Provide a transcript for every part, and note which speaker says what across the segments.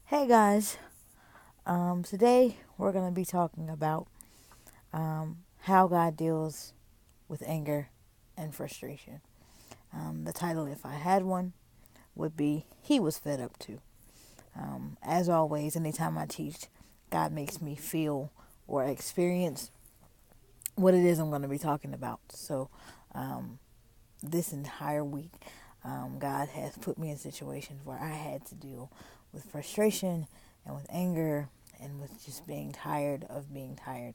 Speaker 1: Hey guys, today we're going to be talking about how God deals with anger and frustration. The title, if I had one, would be He Was Fed Up Too. As always, anytime I teach, God makes me feel or experience what it is I'm going to be talking about. So, um, this entire week, God has put me in situations where I had to deal with frustration and with anger and with just being tired of being tired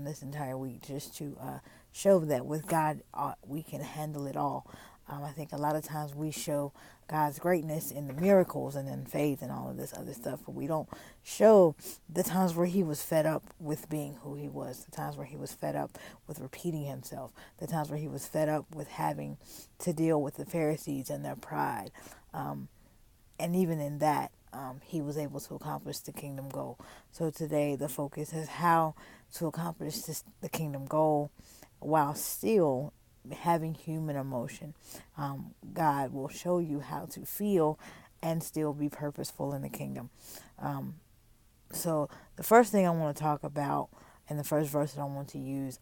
Speaker 1: this entire week, just to show that with God, we can handle it all. I think a lot of times we show God's greatness in the miracles and in faith and all of this other stuff, but we don't show the times where He was fed up with being who He was, the times where He was fed up with repeating Himself, the times where He was fed up with having to deal with the Pharisees and their pride. And even in that, He was able to accomplish the kingdom goal. So today, the focus is how to accomplish the kingdom goal while still having human emotion. God will show you how to feel and still be purposeful in the kingdom. Um, so the first thing I want to talk about, and the first verse that I want to use,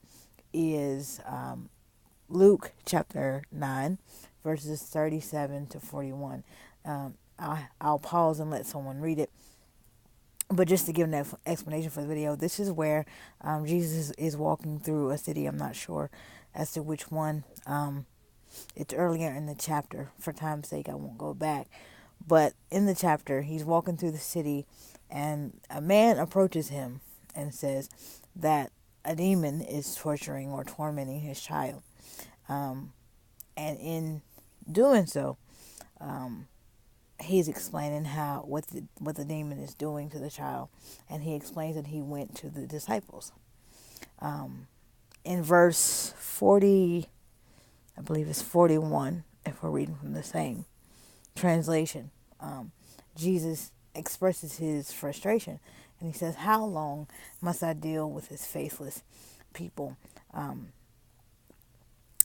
Speaker 1: is Luke chapter 9, verses 37 to 41. I'll pause and let someone read it. But just to give an explanation for the video, this is where Jesus is walking through a city. I'm not sure as to which one. It's earlier in the chapter. For time's sake, I won't go back. But in the chapter, he's walking through the city, and a man approaches him and says that a demon is torturing or tormenting his child. And in doing so, he's explaining how what the demon is doing to the child, and he explains that he went to the disciples. In verse 40, I believe it's 41, if we're reading from the same translation, Jesus expresses his frustration, and he says, "How long must I deal with this faithless people?"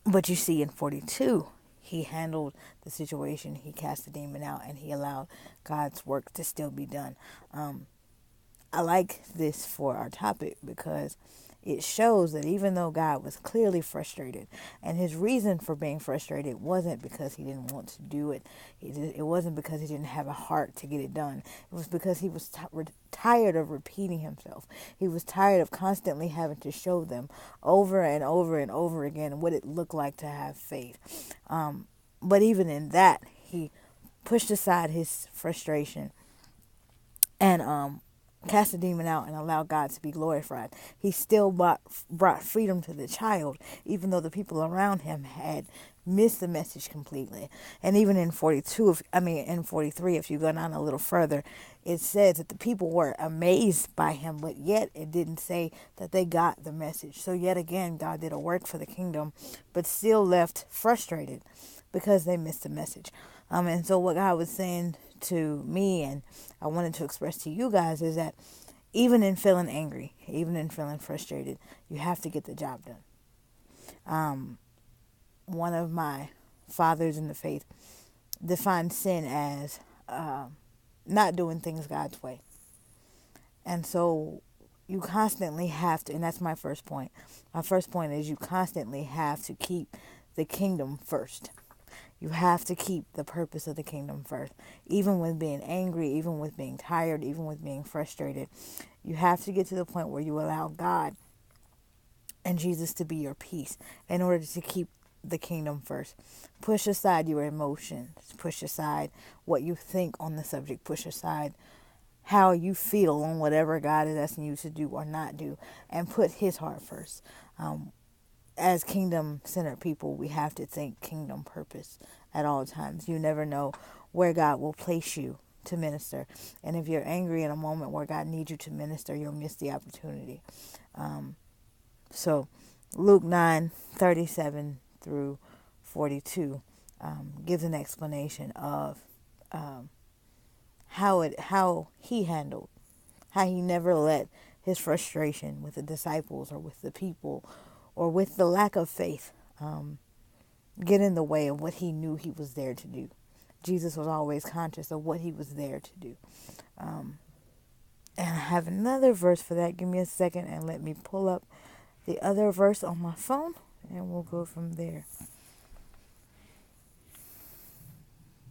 Speaker 1: But you see, in 42, he handled the situation. He cast the demon out, and he allowed God's work to still be done. I like this for our topic because it shows that even though God was clearly frustrated, and his reason for being frustrated wasn't because he didn't want to do it, it wasn't because he didn't have a heart to get it done. It was because he was tired of repeating himself. He was tired of constantly having to show them over and over and over again what it looked like to have faith. But even in that, he pushed aside his frustration and cast the demon out and allowed God to be glorified. He still brought freedom to the child, even though the people around him had missed the message completely. And even in 43, if you go down a little further, it says that the people were amazed by him, but yet it didn't say that they got the message. So yet again, God did a work for the kingdom, but still left frustrated because they missed the message. And so what God was saying to me, and I wanted to express to you guys, is that even in feeling angry, even in feeling frustrated, you have to get the job done. One of my fathers in the faith defined sin as not doing things God's way. And so you constantly have to, and that's my first point. My first point is you constantly have to keep the kingdom first. You have to keep the purpose of the kingdom first. Even with being angry, even with being tired, even with being frustrated, you have to get to the point where you allow God and Jesus to be your peace in order to keep the kingdom first. Push aside your emotions. Push aside what you think on the subject. Push aside how you feel on whatever God is asking you to do or not do, and put his heart first. As kingdom-centered people, we have to think kingdom purpose at all times. You never know where God will place you to minister. And if you're angry in a moment where God needs you to minister, you'll miss the opportunity. So Luke 9:37 through 42 gives an explanation of how he handled, how he never let his frustration with the disciples or with the people or with the lack of faith get in the way of what he knew he was there to do. Jesus was always conscious of what he was there to do. And I have another verse for that. Give me a second and let me pull up the other verse on my phone, and we'll go from there.